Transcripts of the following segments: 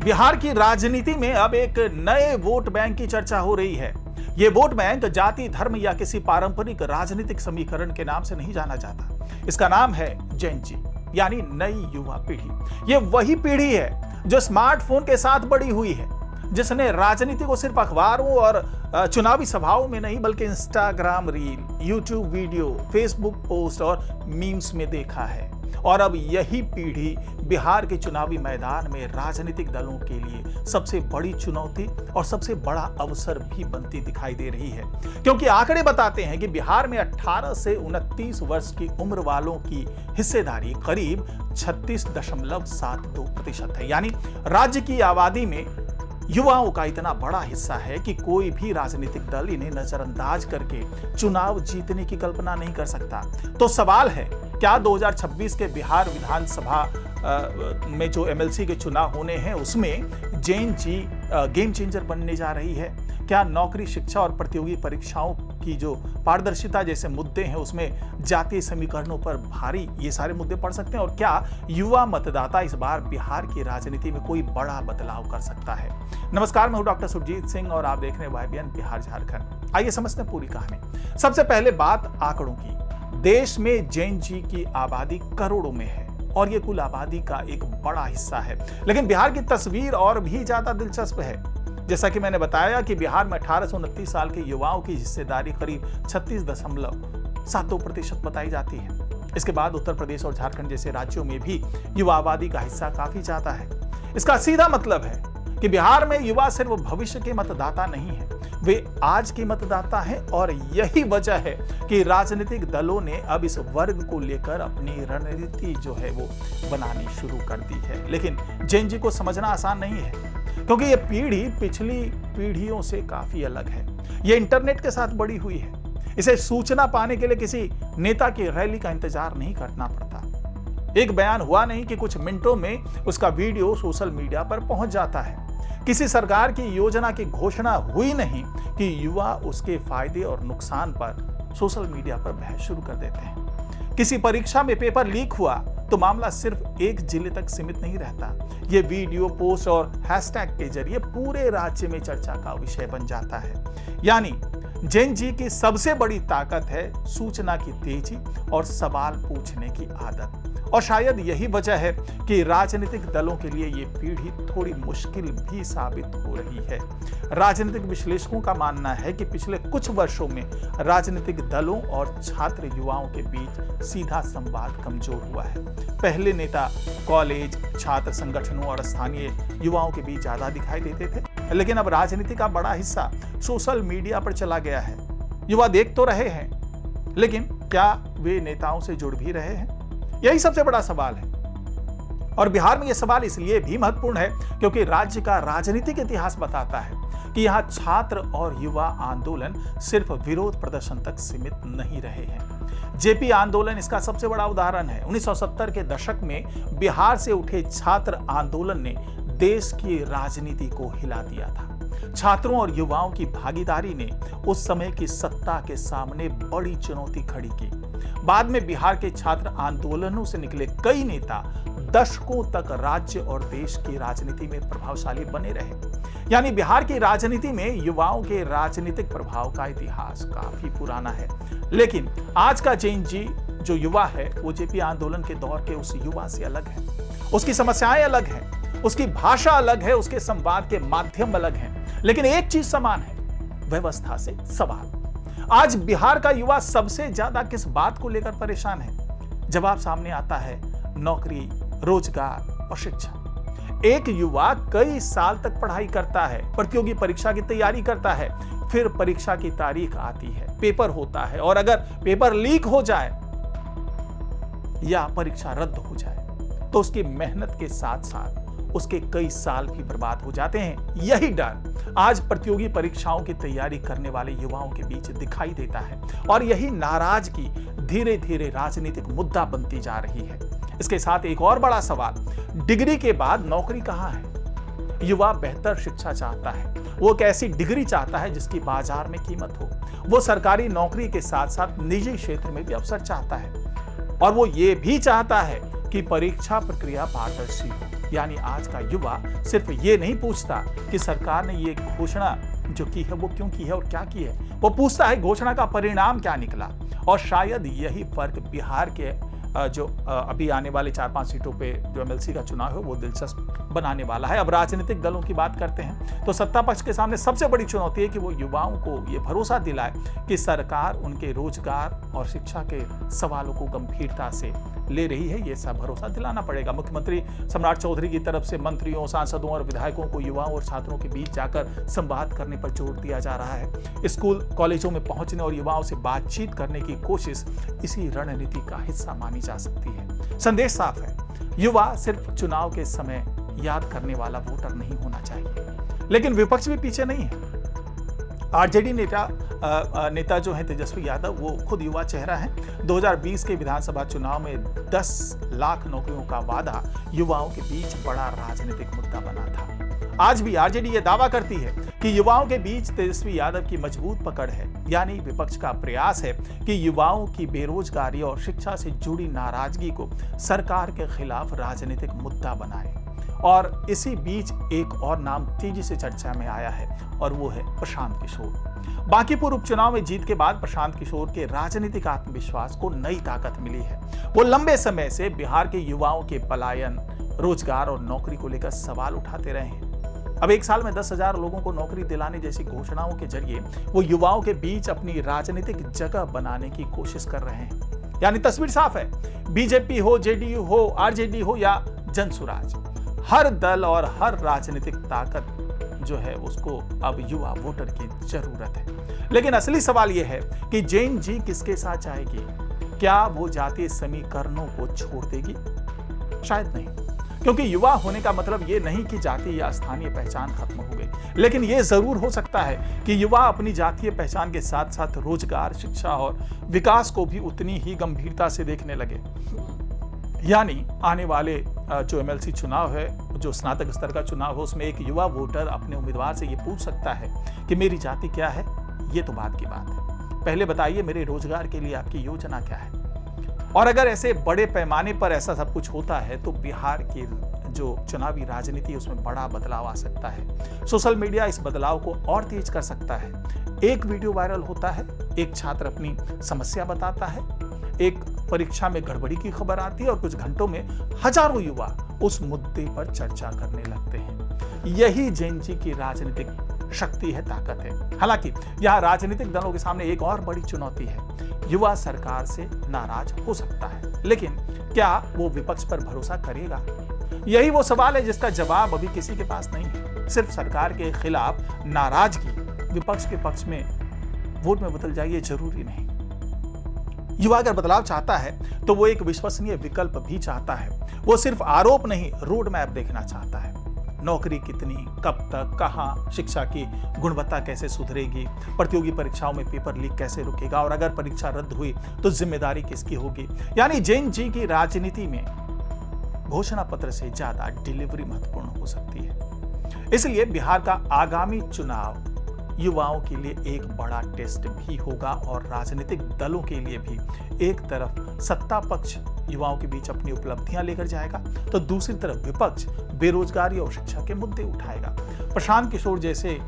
बिहार की राजनीति में अब एक नए वोट बैंक की चर्चा हो रही है। ये वोट बैंक जाति, धर्म या किसी पारंपरिक राजनीतिक समीकरण के नाम से नहीं जाना जाता। इसका नाम है जेन जी, यानी नई युवा पीढ़ी। ये वही पीढ़ी है जो स्मार्टफोन के साथ बड़ी हुई है, जिसने राजनीति को सिर्फ अखबारों और चुनावी सभाओं में नहीं बल्कि Instagram reel, YouTube video, Facebook post और मीम्स में देखा है। और अब यही पीढ़ी बिहार के चुनावी मैदान में राजनीतिक दलों के लिए सबसे बड़ी चुनौती और सबसे बड़ा अवसर भी बनती दिखाई दे रही है, क्योंकि आंकड़े बताते हैं कि बिहार में 18 से 29 वर्ष की उम्र वालों की हिस्सेदारी करीब 36.72% है। यानी राज्य की आबादी में युवाओं का इतना बड़ा हिस्सा है कि कोई भी राजनीतिक दल इन्हें नजरअंदाज करके चुनाव जीतने की कल्पना नहीं कर सकता। तो सवाल है, क्या 2026 के बिहार विधानसभा में जो एमएलसी के चुनाव होने हैं उसमें जेन जी गेम चेंजर बनने जा रही है? क्या नौकरी, शिक्षा और प्रतियोगी परीक्षाओं की जो पारदर्शिता जैसे मुद्दे हैं उसमें जातीय समीकरणों पर भारी ये सारे मुद्दे पड़ सकते हैं? और क्या युवा मतदाता इस बार बिहार की राजनीति में कोई बड़ा बदलाव कर सकता है? नमस्कार, मैं हूं डॉक्टर सुरजीत सिंह और आप देख रहे हैं YBN बिहार झारखंड। आइए समझते हैं पूरी कहानी। सबसे पहले बात आंकड़ों की। देश में जेन जी की आबादी करोड़ों में है और ये कुल आबादी का एक बड़ा हिस्सा है, लेकिन बिहार की तस्वीर और भी ज्यादा दिलचस्प है। जैसा कि मैंने बताया कि बिहार में 18 से 29 साल के युवाओं की हिस्सेदारी करीब 36.72% बताई जाती है। इसके बाद उत्तर प्रदेश और झारखंड जैसे राज्यों में भी युवा आबादी का हिस्सा काफी ज्यादा है। इसका सीधा मतलब है कि बिहार में युवा सिर्फ भविष्य के मतदाता नहीं है, वे आज के मतदाता हैं। और यही वजह है कि राजनीतिक दलों ने अब इस वर्ग को लेकर अपनी रणनीति जो है वो बनानी शुरू कर दी है। लेकिन जेन जी को समझना आसान नहीं है, क्योंकि ये पीढ़ी पिछली पीढ़ियों से काफी अलग है। ये इंटरनेट के साथ बड़ी हुई है। इसे सूचना पाने के लिए किसी नेता की रैली का इंतजार नहीं करना पड़ता। एक बयान हुआ नहीं कि कुछ मिनटों में उसका वीडियो सोशल मीडिया पर पहुंच जाता है। किसी सरकार की योजना की घोषणा हुई नहीं कि युवा उसके फायदे और नुकसान पर सोशल मीडिया पर बहस शुरू कर देते हैं। किसी परीक्षा में पेपर लीक हुआ तो मामला सिर्फ एक जिले तक सीमित नहीं रहता। ये वीडियो, पोस्ट और हैशटैग के जरिए पूरे राज्य में चर्चा का विषय बन जाता है। यानी जेन जी की सबसे बड़ी ताकत है सूचना की तेजी और सवाल पूछने की आदत। और शायद यही वजह है कि राजनीतिक दलों के लिए ये पीढ़ी थोड़ी मुश्किल भी साबित हो रही है। राजनीतिक विश्लेषकों का मानना है कि पिछले कुछ वर्षों में राजनीतिक दलों और छात्र युवाओं के बीच सीधा संवाद कमजोर हुआ है। पहले नेता कॉलेज, छात्र संगठनों और स्थानीय युवाओं के बीच ज्यादा दिखाई देते थे, लेकिन अब राजनीति का बड़ा हिस्सा सोशल मीडिया पर चला गया है। युवा देख तो रहे हैं, लेकिन क्या वे नेताओं से जुड़ भी रहे हैं? यही सबसे बड़ा सवाल है। और बिहार में यह सवाल इसलिए भी महत्वपूर्ण है क्योंकि राज्य का राजनीतिक इतिहास बताता है कि यहाँ छात्र और युवा आंदोलन सिर्फ विरोध प्रदर्शन तक सीमित नहीं रहे हैं। जेपी आंदोलन इसका सबसे बड़ा उदाहरण है। 1970 के दशक में बिहार से उठे छात्र आंदोलन ने देश की राजनीति को हिला दिया था। छात्रों और युवाओं की भागीदारी ने उस समय की सत्ता के सामने बड़ी चुनौती खड़ी की। बाद में बिहार के छात्र आंदोलनों से निकले कई नेता दशकों तक राज्य और देश की राजनीति में प्रभावशाली बने रहे। यानी बिहार की राजनीति में युवाओं के राजनीतिक प्रभाव का इतिहास काफी पुराना है। लेकिन आज का जेन जी जो युवा है वो जेपी आंदोलन के दौर के उस युवा से अलग है। उसकी समस्याएं अलग हैं, उसकी भाषा अलग है, उसके संवाद के माध्यम अलग हैं, लेकिन एक चीज समान है, व्यवस्था से सवाल। आज बिहार का युवा सबसे ज्यादा किस बात को लेकर परेशान है? जवाब सामने आता है नौकरी, रोजगार और शिक्षा। एक युवा कई साल तक पढ़ाई करता है, प्रतियोगी परीक्षा की तैयारी करता है, फिर परीक्षा की तारीख आती है, पेपर होता है, और अगर पेपर लीक हो जाए या परीक्षा रद्द हो जाए तो उसकी मेहनत के साथ साथ उसके कई साल भी बर्बाद हो जाते हैं। यही डर आज प्रतियोगी परीक्षाओं की तैयारी करने वाले युवाओं के बीच दिखाई देता है और यही नाराजगी धीरे धीरे राजनीतिक मुद्दा बनती जा रही है। इसके साथ एक और बड़ा सवाल, डिग्री के बाद नौकरी कहां है? युवा बेहतर शिक्षा चाहता है, वो एक ऐसी डिग्री चाहता है जिसकी बाजार में कीमत हो। वो सरकारी नौकरी के साथ साथ निजी क्षेत्र में भी अवसर चाहता है और वो ये भी चाहता है कि परीक्षा प्रक्रिया पारदर्शी हो। यानी आज का युवा सिर्फ ये नहीं पूछता कि सरकार ने ये घोषणा जो की है वो क्यों की है और क्या की है, वो पूछता है घोषणा का परिणाम क्या निकला। और शायद यही फर्क बिहार के जो अभी आने वाले 4-5 सीटों पे जो एमएलसी का चुनाव है वो दिलचस्प बनाने वाला है। अब राजनीतिक दलों की बात करते हैं तो सत्ता पक्ष के सामने सबसे बड़ी चुनौती है कि वो युवाओं को ये भरोसा दिलाए कि सरकार उनके रोजगार और शिक्षा के सवालों को गंभीरता से ले रही है। ये सब भरोसा दिलाना पड़ेगा। मुख्यमंत्री सम्राट चौधरी की तरफ से मंत्रियों, सांसदों और विधायकों को युवाओं और छात्रों के बीच जाकर संवाद करने पर जोर दिया जा रहा है। स्कूल कॉलेजों में पहुंचने और युवाओं से बातचीत करने की कोशिश इसी रणनीति का हिस्सा मानी जा सकती है। संदेश साफ है, युवा सिर्फ चुनाव के समय याद करने वाला वोटर नहीं होना चाहिए। लेकिन विपक्ष भी पीछे नहीं है। आरजेडी नेता जो है तेजस्वी यादव, वो खुद युवा चेहरा है। 2020 के विधानसभा चुनाव में 10 लाख नौकरियों का वादा युवाओं के बीच बड़ा राजनीतिक मुद्दा बना था। आज भी आरजेडी ये दावा करती है कि युवाओं के बीच तेजस्वी यादव की मजबूत पकड़ है। यानी विपक्ष का प्रयास है कि युवाओं की बेरोजगारी और शिक्षा से जुड़ी नाराजगी को सरकार के खिलाफ राजनीतिक मुद्दा बनाए। और इसी बीच एक और नाम तेजी से चर्चा में आया है और वो है प्रशांत किशोर। बांकीपुर उपचुनाव में जीत के बाद प्रशांत किशोर के राजनीतिक आत्मविश्वास को नई ताकत मिली है। वो लंबे समय से बिहार के युवाओं के पलायन, रोजगार और नौकरी को लेकर सवाल उठाते रहे हैं। अब 1 साल में 10,000 लोगों को नौकरी दिलाने जैसी घोषणाओं के जरिए वो युवाओं के बीच अपनी राजनीतिक जगह बनाने की कोशिश कर रहे हैं। यानी तस्वीर साफ है, बीजेपी हो, जेडीयू हो, आरजेडी हो या जनसुराज, हर दल और हर राजनीतिक ताकत जो है उसको अब युवा वोटर की जरूरत है। लेकिन असली सवाल यह है कि जैन जी किसके साथ जाएगी? क्या वो जातीय समीकरणों को छोड़ देगी? शायद नहीं, क्योंकि युवा होने का मतलब ये नहीं कि जाति या स्थानीय पहचान खत्म हो गई। लेकिन ये जरूर हो सकता है कि युवा अपनी जातीय पहचान के साथ साथ रोजगार, शिक्षा और विकास को भी उतनी ही गंभीरता से देखने लगे। यानी आने वाले जो एमएलसी चुनाव है, जो स्नातक स्तर का चुनाव है, उसमें एक युवा वोटर अपने उम्मीदवार से ये पूछ सकता है कि मेरी जाति क्या है। ये तो बात की बात है, पहले बताइए मेरे रोजगार के लिए आपकी योजना क्या है। और अगर ऐसे बड़े पैमाने पर ऐसा सब कुछ होता है तो बिहार की जो चुनावी राजनीति है उसमें बड़ा बदलाव आ सकता है। सोशल मीडिया इस बदलाव को और तेज कर सकता है। एक वीडियो वायरल होता है, एक छात्र अपनी समस्या बताता है, एक परीक्षा में गड़बड़ी की खबर आती है और कुछ घंटों में हजारों युवा उस मुद्दे पर चर्चा करने लगते हैं। यही जैन जी की राजनीतिक शक्ति है, ताकत है। हालांकि यहाँ राजनीतिक दलों के सामने एक और बड़ी चुनौती है। युवा सरकार से नाराज हो सकता है, लेकिन क्या वो विपक्ष पर भरोसा करेगा? यही वो सवाल है जिसका जवाब अभी किसी के पास नहीं है। सिर्फ सरकार के खिलाफ नाराजगी विपक्ष के पक्ष में वोट में बदल जाए ये जरूरी नहीं। युवा अगर बदलाव चाहता है तो वो एक विश्वसनीय विकल्प भी चाहता है। वो सिर्फ आरोप नहीं, रोड मैप देखना चाहता है। नौकरी कितनी, कब तक, कहां, शिक्षा की गुणवत्ता कैसे सुधरेगी, प्रतियोगी परीक्षाओं में पेपर लीक कैसे रुकेगा, और अगर परीक्षा रद्द हुई तो जिम्मेदारी किसकी होगी। यानी जैन जी की राजनीति में घोषणा पत्र से ज्यादा डिलीवरी महत्वपूर्ण हो सकती है। इसलिए बिहार का आगामी चुनाव युवाओं के लिए एक बड़ा टेस्ट भी होगा और राजनीतिक दलों के लिए भी। एक तरफ सत्ता पक्ष युवाओं के बीच अपनी उपलब्धियां लेकर जाएगा तो दूसरी तरफ विपक्ष बेरोजगारी और शिक्षा के मुद्दे उठाएगा। प्रशांत किशोर जैसे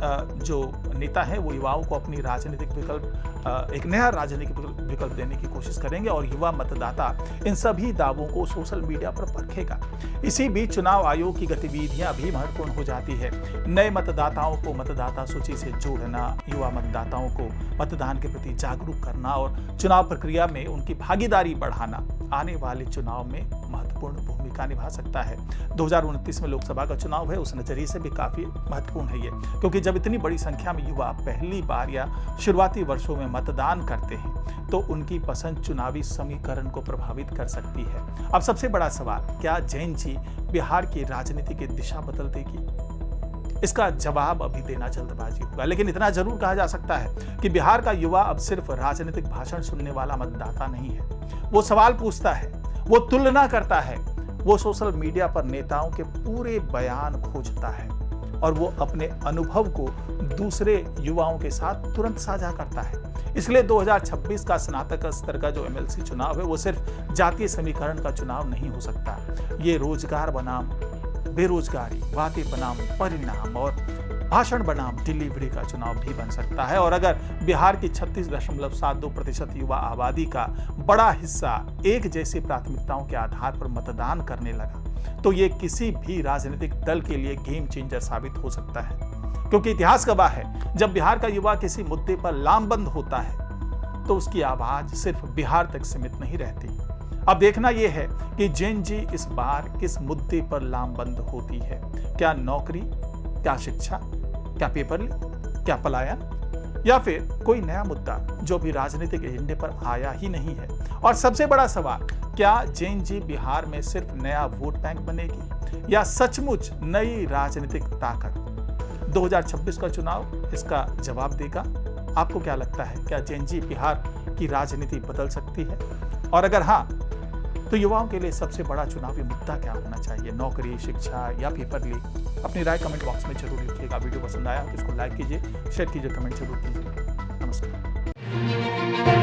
जो नेता है वो युवाओं को अपनी राजनीतिक विकल्प, एक नया राजनीतिक विकल्प देने की कोशिश करेंगे और युवा मतदाता इन सभी दावों को सोशल मीडिया पर परखेगा। इसी बीच चुनाव आयोग की गतिविधियां भी महत्वपूर्ण हो जाती है। नए मतदाताओं को मतदाता सूची से जोड़ना, युवा मतदाताओं को मतदान के प्रति जागरूक करना और चुनाव प्रक्रिया में उनकी भागीदारी बढ़ाना आने वाले चुनाव में महत्वपूर्ण भूमिका निभा सकता है। 2029 में लोकसभा का चुनाव है, उस नजरिए से भी काफी महत्वपूर्ण है ये, क्योंकि जब इतनी बड़ी संख्या में युवा पहली बार या शुरुआती वर्षों में मतदान करते हैं तो उनकी पसंद चुनावी समीकरण को प्रभावित कर सकती है। अब सबसे बड़ा सवाल, क्या जैन जी बिहार की राजनीति की दिशा बदल देगी? इसका जवाब अभी देना जल्दबाजी होगा, लेकिन इतना जरूर कहा जा सकता है कि बिहार का युवा अब सिर्फ राजनीतिक भाषण सुनने वाला मतदाता नहीं है। वो सवाल पूछता है, वो तुलना करता है, वो सोशल मीडिया पर नेताओं के पूरे बयान खोजता है। और वो अपने अनुभव को दूसरे युवाओं के साथ तुरंत साझा करता है। इसलिए 2026 का स्नातक स्तर का जो एमएलसी चुनाव है वो सिर्फ जातीय समीकरण का चुनाव नहीं हो सकता। ये रोजगार बनाम बेरोजगारी, वादे बनाम परिणाम और भाषण बनाम डिलीवरी का चुनाव भी बन सकता है। और अगर बिहार की 36.72% युवा आबादी का बड़ा हिस्सा एक जैसी प्राथमिकताओं के आधार पर मतदान करने लगा तो ये किसी भी राजनीतिक दल के लिए गेम चेंजर साबित हो सकता है। क्योंकि इतिहास गवाह है, जब बिहार का युवा किसी मुद्दे पर लामबंद होता है तो उसकी आवाज सिर्फ बिहार तक सीमित नहीं रहती। अब देखना यह है कि जेन जी इस बार किस मुद्दे पर लामबंद होती है। क्या नौकरी, क्या शिक्षा, क्या पेपर लीक, क्या पलायन, या फिर कोई नया मुद्दा जो भी राजनीतिक एजेंडे पर आया ही नहीं है। और सबसे बड़ा सवाल, क्या जेन जी बिहार में सिर्फ नया वोट बैंक बनेगी या सचमुच नई राजनीतिक ताकत? 2026 का चुनाव इसका जवाब देगा। आपको क्या लगता है, क्या जेन जी बिहार की राजनीति बदल सकती है? और अगर हाँ, तो युवाओं के लिए सबसे बड़ा चुनावी मुद्दा क्या होना चाहिए? नौकरी, शिक्षा या पेपर लीक? अपनी राय कमेंट बॉक्स में जरूर लिखिएगा। वीडियो पसंद आया तो इसको लाइक कीजिए, शेयर कीजिए, कमेंट जरूर कीजिए। नमस्कार।